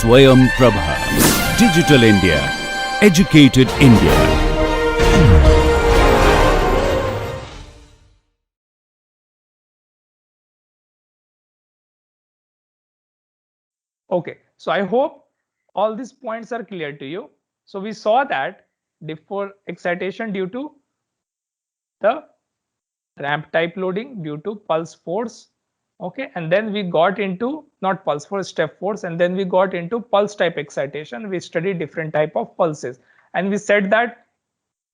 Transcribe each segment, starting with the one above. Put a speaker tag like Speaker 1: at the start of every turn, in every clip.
Speaker 1: Swayam Prabha. Digital India. Educated India.
Speaker 2: Okay, so I hope all these points are clear to you. So we saw that before excitation due to the ramp type loading due to pulse force. Okay, and then we got into not pulse force, step force, and then we got into pulse type excitation. We studied different type of pulses, and we said that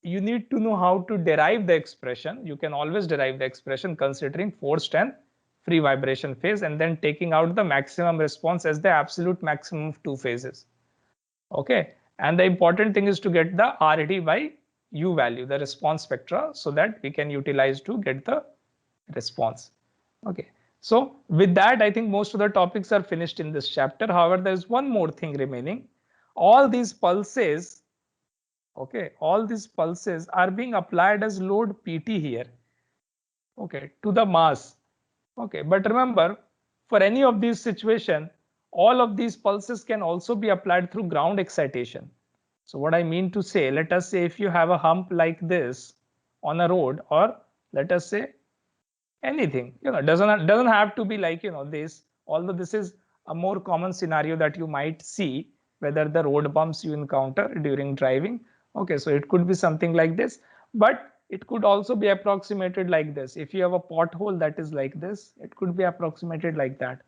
Speaker 2: you need to know how to derive the expression. You can always derive the expression considering forced and free vibration phase, and then taking out the maximum response as the absolute maximum of two phases. Okay, and the important thing is to get the RD by U value, the response spectra, so that we can utilize to get the response. Okay, so with that, I think most of the topics are finished in this chapter. However, there is one more thing remaining. All these pulses, okay, all these pulses are being applied as load PT here, okay, to the mass. Okay, but remember, for any of these situation, all of these pulses can also be applied through ground excitation. So what I mean to say, let us say if you have a hump like this on a road, or let us say anything, doesn't have to be like this, although this is a more common scenario that you might see, whether the road bumps you encounter during driving. Okay, so it could be something like this, but it could also be approximated like this. If you have a pothole that is like this, it could be approximated like that.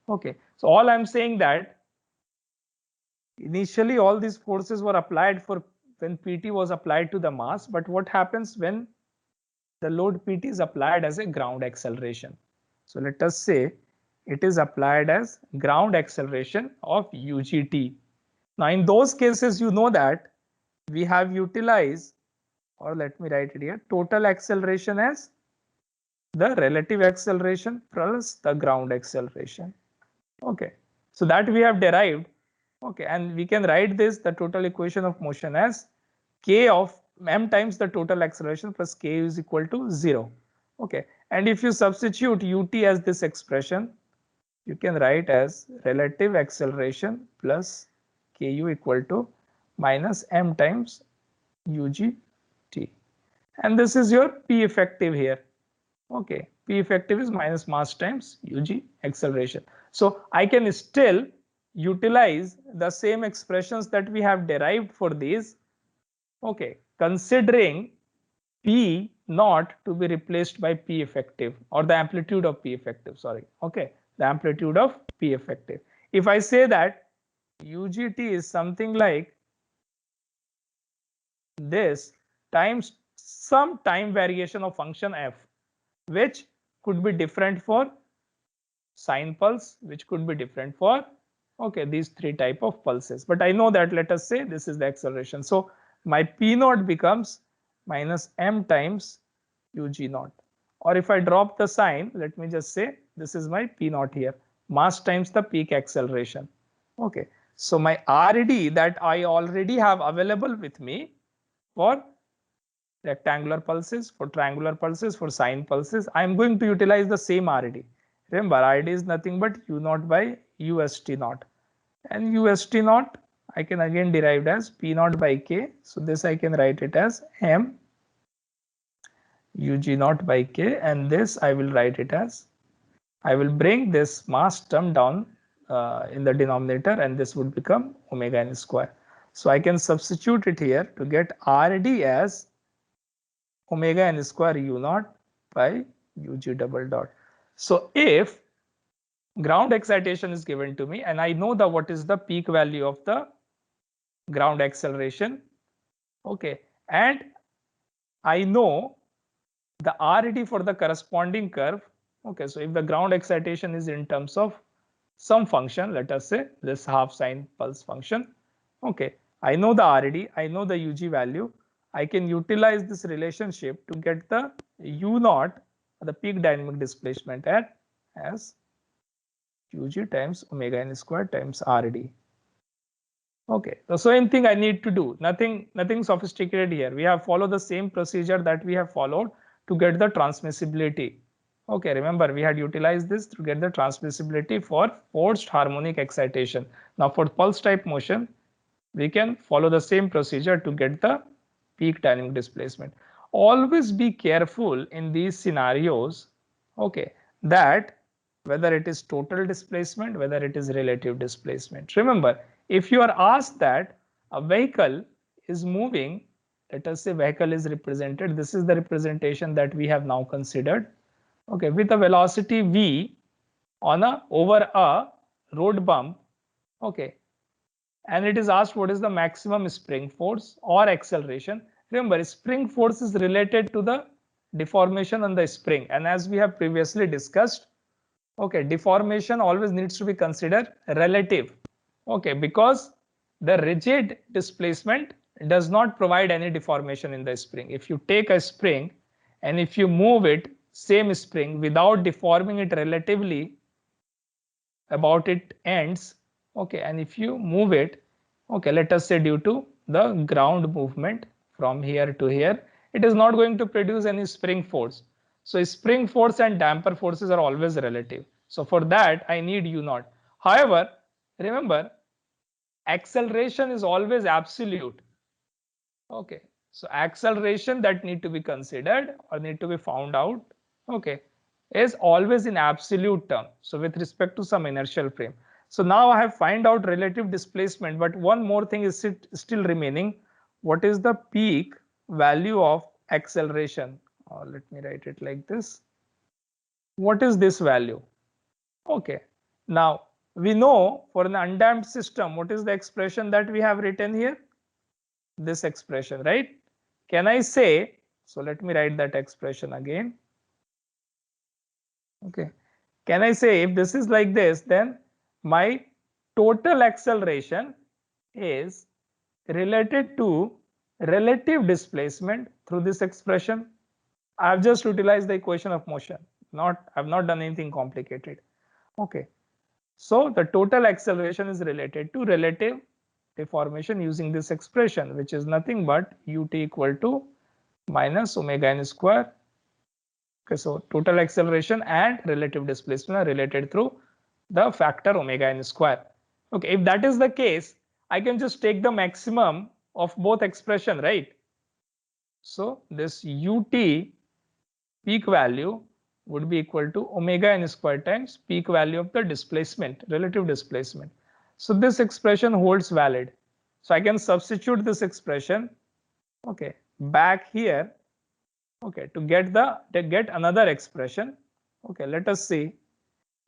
Speaker 2: Okay, so all I'm saying that initially all these forces were applied for when PT was applied to the mass, but what happens when the load PT is applied as a ground acceleration? So let us say it is applied as ground acceleration of UGT. Now in those cases, you know that we have utilized, or let me write it here, total acceleration as the relative acceleration plus the ground acceleration. Okay, so that we have derived. Okay, and we can write this, the total equation of motion, as k of m times the total acceleration plus k is equal to 0. Okay, and if you substitute ut as this expression, you can write as relative acceleration plus ku equal to minus m times ug t, and this is your p effective here. Okay, P effective is minus mass times UG acceleration. So I can still utilize the same expressions that we have derived for these. Okay, considering P naught to be replaced by P effective, or the amplitude of P effective, sorry. Okay, the amplitude of P effective. If I say that UGT is something like this times some time variation of function f, which could be different for sine pulse, which could be different for, okay, these three type of pulses. But I know that, let us say this is the acceleration. So my P naught becomes minus m times UG naught. Or if I drop the sign, let me just say this is my P naught here, mass times the peak acceleration. Okay, so my RD that I already have available with me for rectangular pulses, for triangular pulses, for sine pulses, I am going to utilize the same RD. Remember, RD is nothing but U naught by UST naught. And UST naught I can again derive as P naught by K. So this I can write it as M UG naught by K, and this I will write it as, I will bring this mass term down in the denominator, and this would become omega n square. So I can substitute it here to get RD as omega n square U naught by UG double dot. So if ground excitation is given to me and I know the what is the peak value of the ground acceleration, okay, and I know the RD for the corresponding curve. Okay, so if the ground excitation is in terms of some function, let us say this half sine pulse function, okay, I know the RD, I know the UG value, I can utilize this relationship to get the U naught, the peak dynamic displacement at as UG times omega n square times RD. Okay, the same thing I need to do, nothing sophisticated here. We have followed the same procedure that we have followed to get the transmissibility. Okay, remember we had utilized this to get the transmissibility for forced harmonic excitation. Now for pulse type motion, we can follow the same procedure to get the peak dynamic displacement. Always be careful in these scenarios, okay, that whether it is total displacement, whether it is relative displacement. Remember, if you are asked that a vehicle is moving, let us say vehicle is represented, this is the representation that we have now considered, okay, with a velocity v on a over a road bump, okay, and it is asked what is the maximum spring force or acceleration. Remember, spring force is related to the deformation on the spring, and as we have previously discussed, okay, deformation always needs to be considered relative, okay, because the rigid displacement does not provide any deformation in the spring. If you take a spring and if you move it, same spring, without deforming it relatively about it ends, okay, and if you move it, okay, let us say due to the ground movement from here to here, it is not going to produce any spring force. So spring force and damper forces are always relative. So for that I need u naught. However, remember, acceleration is always absolute. Okay, so acceleration that need to be considered or need to be found out, okay, is always in absolute term. So with respect to some inertial frame. So now I have find out relative displacement, but one more thing is still remaining. What is the peak value of acceleration? Let me write it like this. What is this value? Okay, now we know for an undamped system, what is the expression that we have written here? This expression, right? Can I say, so let me write that expression again. Okay, can I say if this is like this, then my total acceleration is related to relative displacement through this expression. I've just utilized the equation of motion, I've not done anything complicated. Okay, so the total acceleration is related to relative deformation using this expression, which is nothing but ut equal to minus omega n square. Okay, so total acceleration and relative displacement are related through the factor omega n square. Okay, if that is the case, I can just take the maximum of both expression, right? So this ut peak value would be equal to omega n square times peak value of the displacement, relative displacement. So this expression holds valid. So I can substitute this expression, okay, back here, okay, to get another expression. Okay, let us see.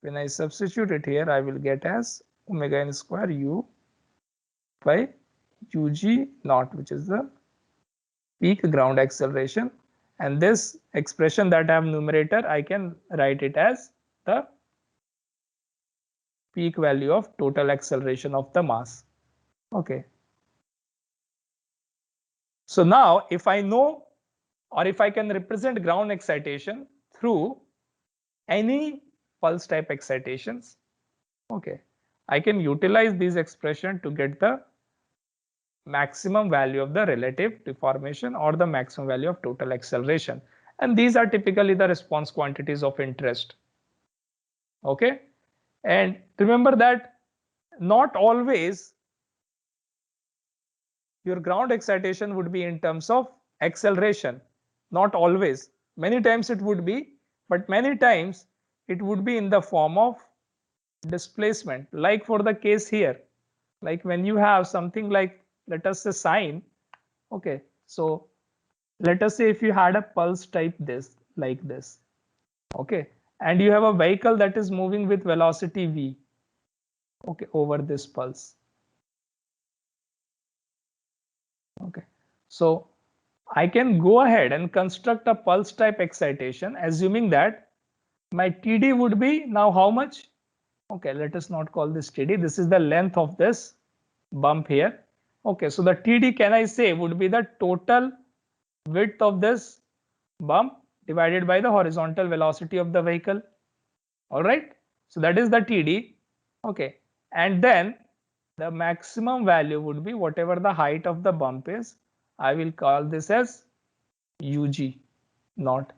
Speaker 2: When I substitute it here, I will get as omega n square u by ug naught, which is the peak ground acceleration. And this expression that I have numerator, I can write it as the peak value of total acceleration of the mass. Okay. So now if I know, or if I can represent ground excitation through any pulse type excitations, okay, I can utilize this expression to get the maximum value of the relative deformation or the maximum value of total acceleration. And these are typically the response quantities of interest. Okay, and remember that not always your ground excitation would be in terms of acceleration. Not always. Many times it would be, but many times it would be in the form of displacement. Like for the case here, like when you have something like, let us say sine. Okay, so let us say if you had a pulse type this, like this, okay, and you have a vehicle that is moving with velocity v, okay, over this pulse. Okay, so I can go ahead and construct a pulse type excitation, assuming that my TD would be now how much? Okay, let us not call this TD. This is the length of this bump here. Okay, so the TD, can I say, would be the total width of this bump divided by the horizontal velocity of the vehicle. All right, so that is the TD. Okay, and then the maximum value would be whatever the height of the bump is. I will call this as UG naught,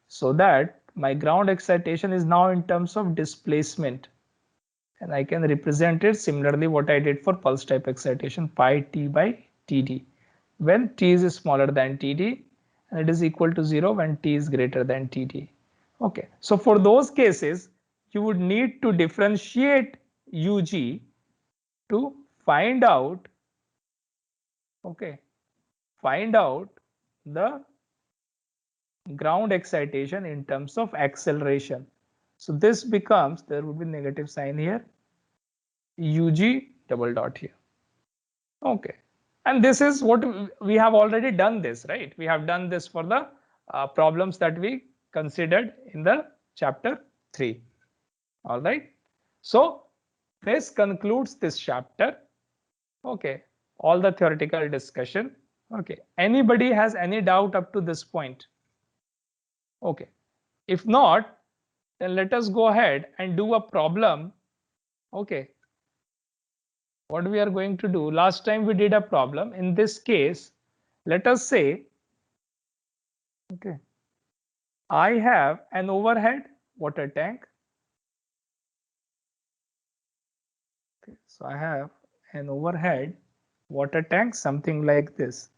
Speaker 2: so that my ground excitation is now in terms of displacement, and I can represent it similarly what I did for pulse type excitation, pi t by Td, when t is smaller than Td and it is equal to 0 when t is greater than Td. Okay, so for those cases, you would need to differentiate Ug to find out, okay, find out the ground excitation in terms of acceleration. So this becomes, there will be negative sign here, Ug double dot here. Okay, and this is what we have already done this, right? We have done this for the problems that we considered in the chapter 3. All right. So this concludes this chapter. Okay, all the theoretical discussion. Okay, anybody has any doubt up to this point? Okay, if not, then let us go ahead and do a problem. Okay, what we are going to do, last time we did a problem. In this case, let us say, okay, I have an overhead water tank. Okay, so I have an overhead water tank, something like this.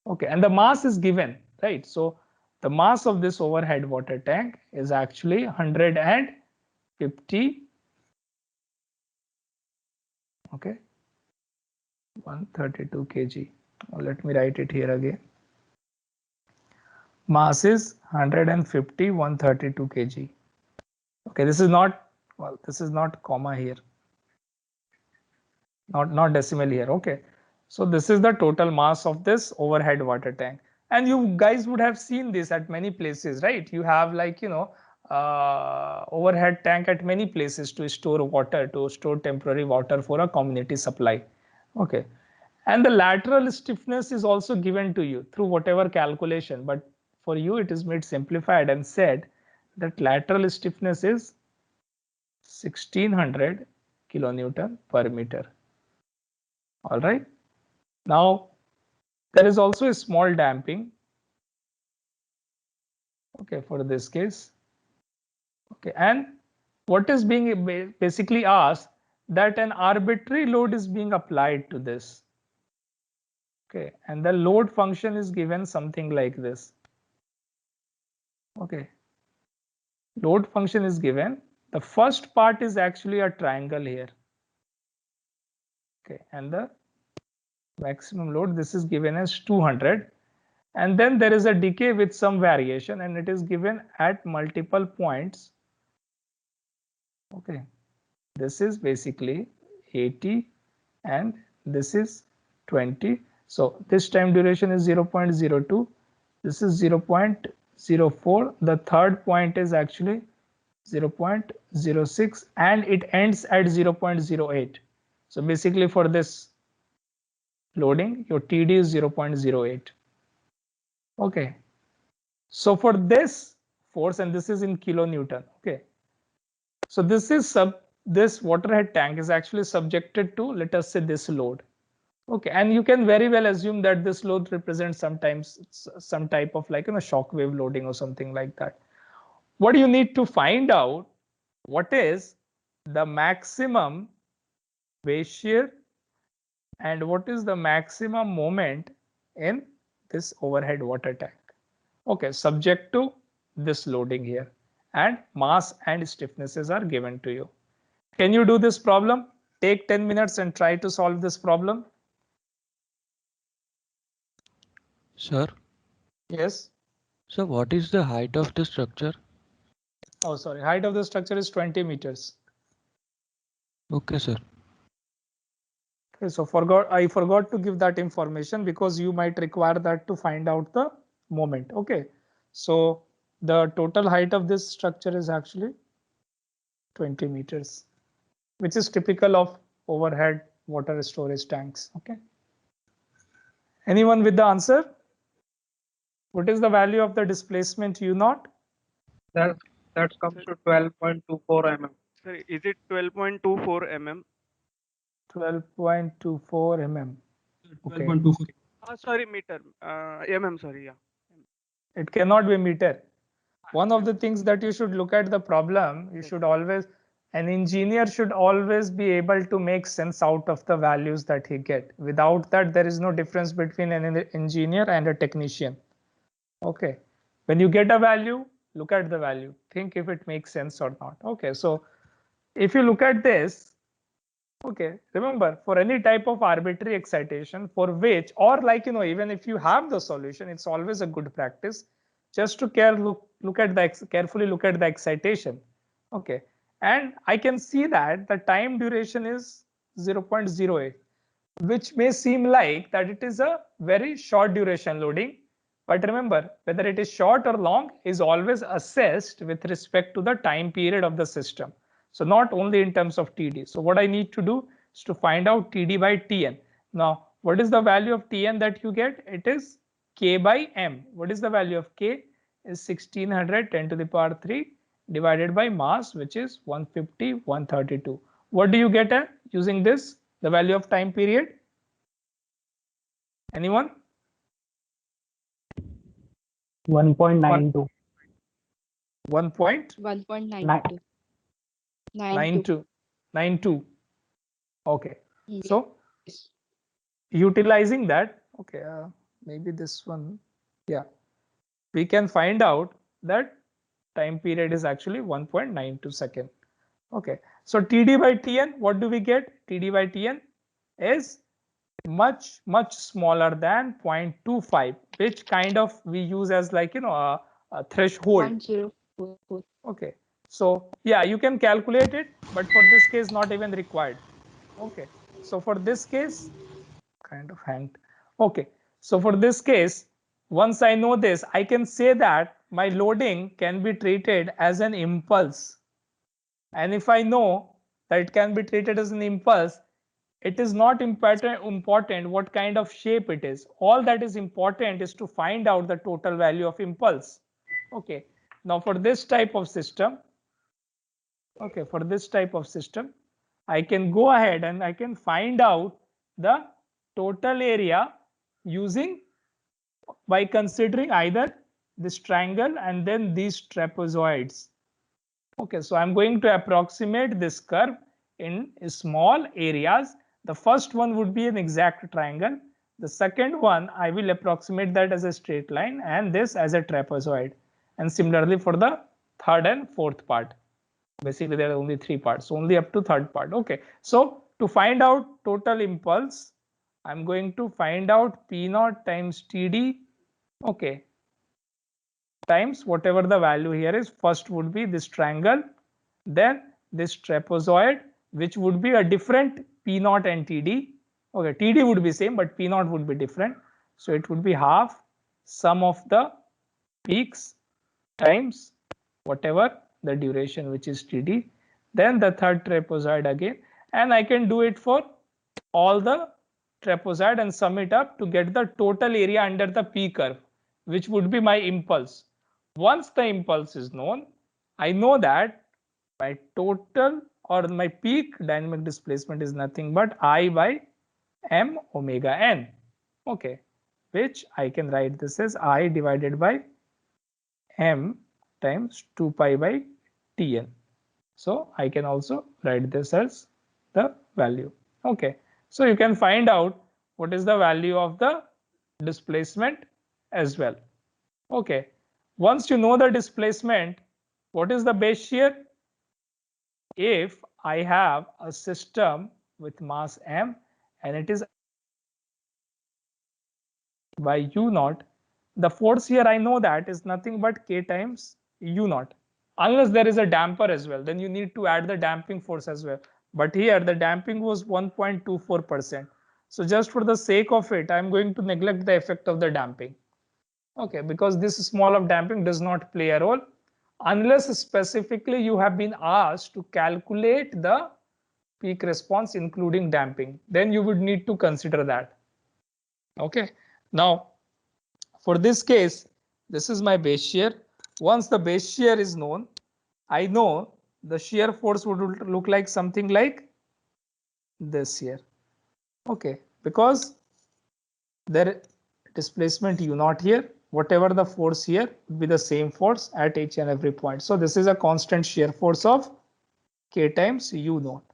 Speaker 2: Okay, and the mass is given, right? So the mass of this overhead water tank is actually 150, okay, 132 kg. Let me write it here again. Mass is 150, 132 kg. Okay, this is not, well, this is not comma here, not decimal here. Okay, so this is the total mass of this overhead water tank, and you guys would have seen this at many places, right? You have, like, overhead tank at many places to store water, to store temporary water for a community supply. Okay, and the lateral stiffness is also given to you through whatever calculation, but for you it is made simplified and said that lateral stiffness is 1600 kilonewton per meter. All right. Now, there is also a small damping. Okay, for this case. Okay, and what is being basically asked, that an arbitrary load is being applied to this. Okay, and the load function is given something like this. Okay, load function is given. The first part is actually a triangle here. Okay, and the maximum load, this is given as 200, and then there is a decay with some variation, and it is given at multiple points. Okay, this is basically 80 and this is 20. So this time duration is 0.02, this is 0.04, the third point is actually 0.06, and it ends at 0.08. So basically for this loading, your TD is 0.08. Okay, so for this force, and this is in kilonewton. Okay, so this waterhead tank is actually subjected to, let us say, this load. Okay, and you can very well assume that this load represents sometimes some type of, like, shock wave loading or something like that. What you need to find out, what is the maximum base shear and what is the maximum moment in this overhead water tank. Okay, subject to this loading here, and mass and stiffnesses are given to you. Can you do this problem? Take 10 minutes and try to solve this problem.
Speaker 3: Sir,
Speaker 2: Yes.
Speaker 3: so what is the height of the structure?
Speaker 2: Oh, sorry. Height of the structure is 20 meters.
Speaker 3: Okay, sir.
Speaker 2: Okay, so I forgot to give that information because you might require that to find out the moment. Okay, so the total height of this structure is actually 20 meters, which is typical of overhead water storage tanks. Okay. Anyone with the answer? What is the value of the displacement U naught?
Speaker 4: That comes to 12.24 mm.
Speaker 5: Sorry, is it 12.24 mm?
Speaker 2: 12.24 mm. Okay.
Speaker 4: 12.24.
Speaker 5: Sorry, meter. Mm, sorry, yeah.
Speaker 2: It cannot be meter. one of the things that you should look at the problem, an engineer should always be able to make sense out of the values that he get. Without that, there is no difference between an engineer and a technician. Okay, when you get a value, look at the value, think if it makes sense or not. Okay, so if you look at this, okay, remember, for any type of arbitrary excitation for which, or like, even if you have the solution, it's always a good practice just to carefully look at the excitation. Okay, and I can see that the time duration is 0.08, which may seem like that it is a very short duration loading. But remember, whether it is short or long is always assessed with respect to the time period of the system. So not only in terms of TD. So what I need to do is to find out TD by Tn. Now, what is the value of Tn that you get? It is K by M. What is the value of K? Is 1600 10 to the power 3 divided by mass, which is 150 132. What do you get using this? The value of time period? Anyone?
Speaker 4: 1.92.
Speaker 6: 1.92.
Speaker 2: 92. Okay.
Speaker 6: Yes.
Speaker 2: So utilizing that, okay, maybe this one, yeah, we can find out that time period is actually 1.92 second. Okay, so TD by Tn, what do we get? TD by Tn is much smaller than 0.25, which kind of we use as like a threshold.
Speaker 6: 1044.
Speaker 2: Okay, so yeah, you can calculate it, but for this case not even required. Okay, so for this case, kind of hanged. Okay, so for this case, once I know this, I can say that my loading can be treated as an impulse. And if I know that it can be treated as an impulse, it is not important what kind of shape it is. All that is important is to find out the total value of impulse. Okay, now for this type of system, I can go ahead and I can find out the total area by considering either this triangle and then these trapezoids. Okay, so I'm going to approximate this curve in small areas. The first one would be an exact triangle. The second one, I will approximate that as a straight line and this as a trapezoid. And similarly for the third and fourth part. Basically, there are only 3 parts, only up to third part. Okay, so to find out total impulse, I'm going to find out P0 times TD. Okay, times whatever the value here is. First would be this triangle, then this trapezoid, which would be a different P0 and TD. Okay, TD would be same, but P0 would be different. So it would be half sum of the peaks times whatever the duration, which is TD. Then the third trapezoid again, and I can do it for all the trapezoid and sum it up to get the total area under the P curve, which would be my impulse. Once the impulse is known, I know that my total or my peak dynamic displacement is nothing but I by m omega n. Okay, which I can write this as I divided by m times 2 pi by Tn. So I can also write this as the value. Okay, so you can find out what is the value of the displacement as well. Okay, once you know the displacement, what is the base shear? If I have a system with mass m and it is by u naught, the force here I know that is nothing but k times u naught. Unless there is a damper as well, then you need to add the damping force as well. But here the damping was 1.24%. So just for the sake of it, I'm going to neglect the effect of the damping. Okay, because this small of damping does not play a role unless specifically you have been asked to calculate the peak response including damping. Then you would need to consider that. Okay, now for this case, this is my base shear. Once the base shear is known, I know the shear force would look like something like this here. Okay, because there displacement u naught here, whatever the force here would be the same force at each and every point. So this is a constant shear force of K times U naught.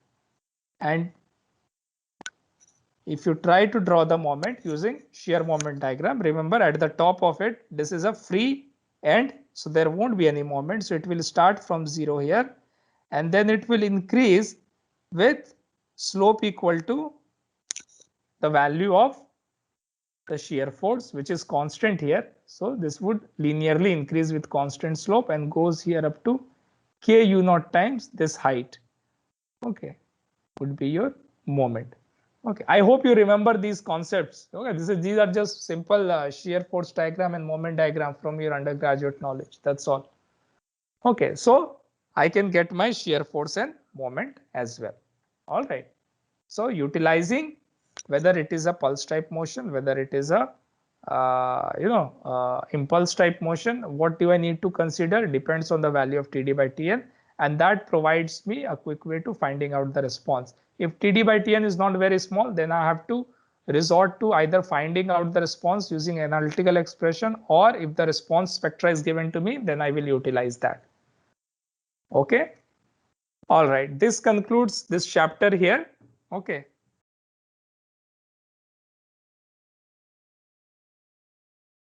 Speaker 2: And if you try to draw the moment using shear moment diagram, remember at the top of it, this is a free end, so there won't be any moment. So it will start from 0 here, and then it will increase with slope equal to the value of the shear force, which is constant here. So this would linearly increase with constant slope and goes here up to K U naught times this height. Okay, would be your moment. Okay, I hope you remember these concepts. Okay, these are just simple shear force diagram and moment diagram from your undergraduate knowledge. That's all. Okay, so I can get my shear force and moment as well. All right. So utilizing whether it is a pulse type motion, whether it is a impulse type motion, what do I need to consider depends on the value of TD by Tn, and that provides me a quick way to finding out the response. If TD by Tn is not very small, then I have to resort to either finding out the response using analytical expression, or if the response spectra is given to me, then I will utilize that. Okay. All right. This concludes this chapter here. Okay.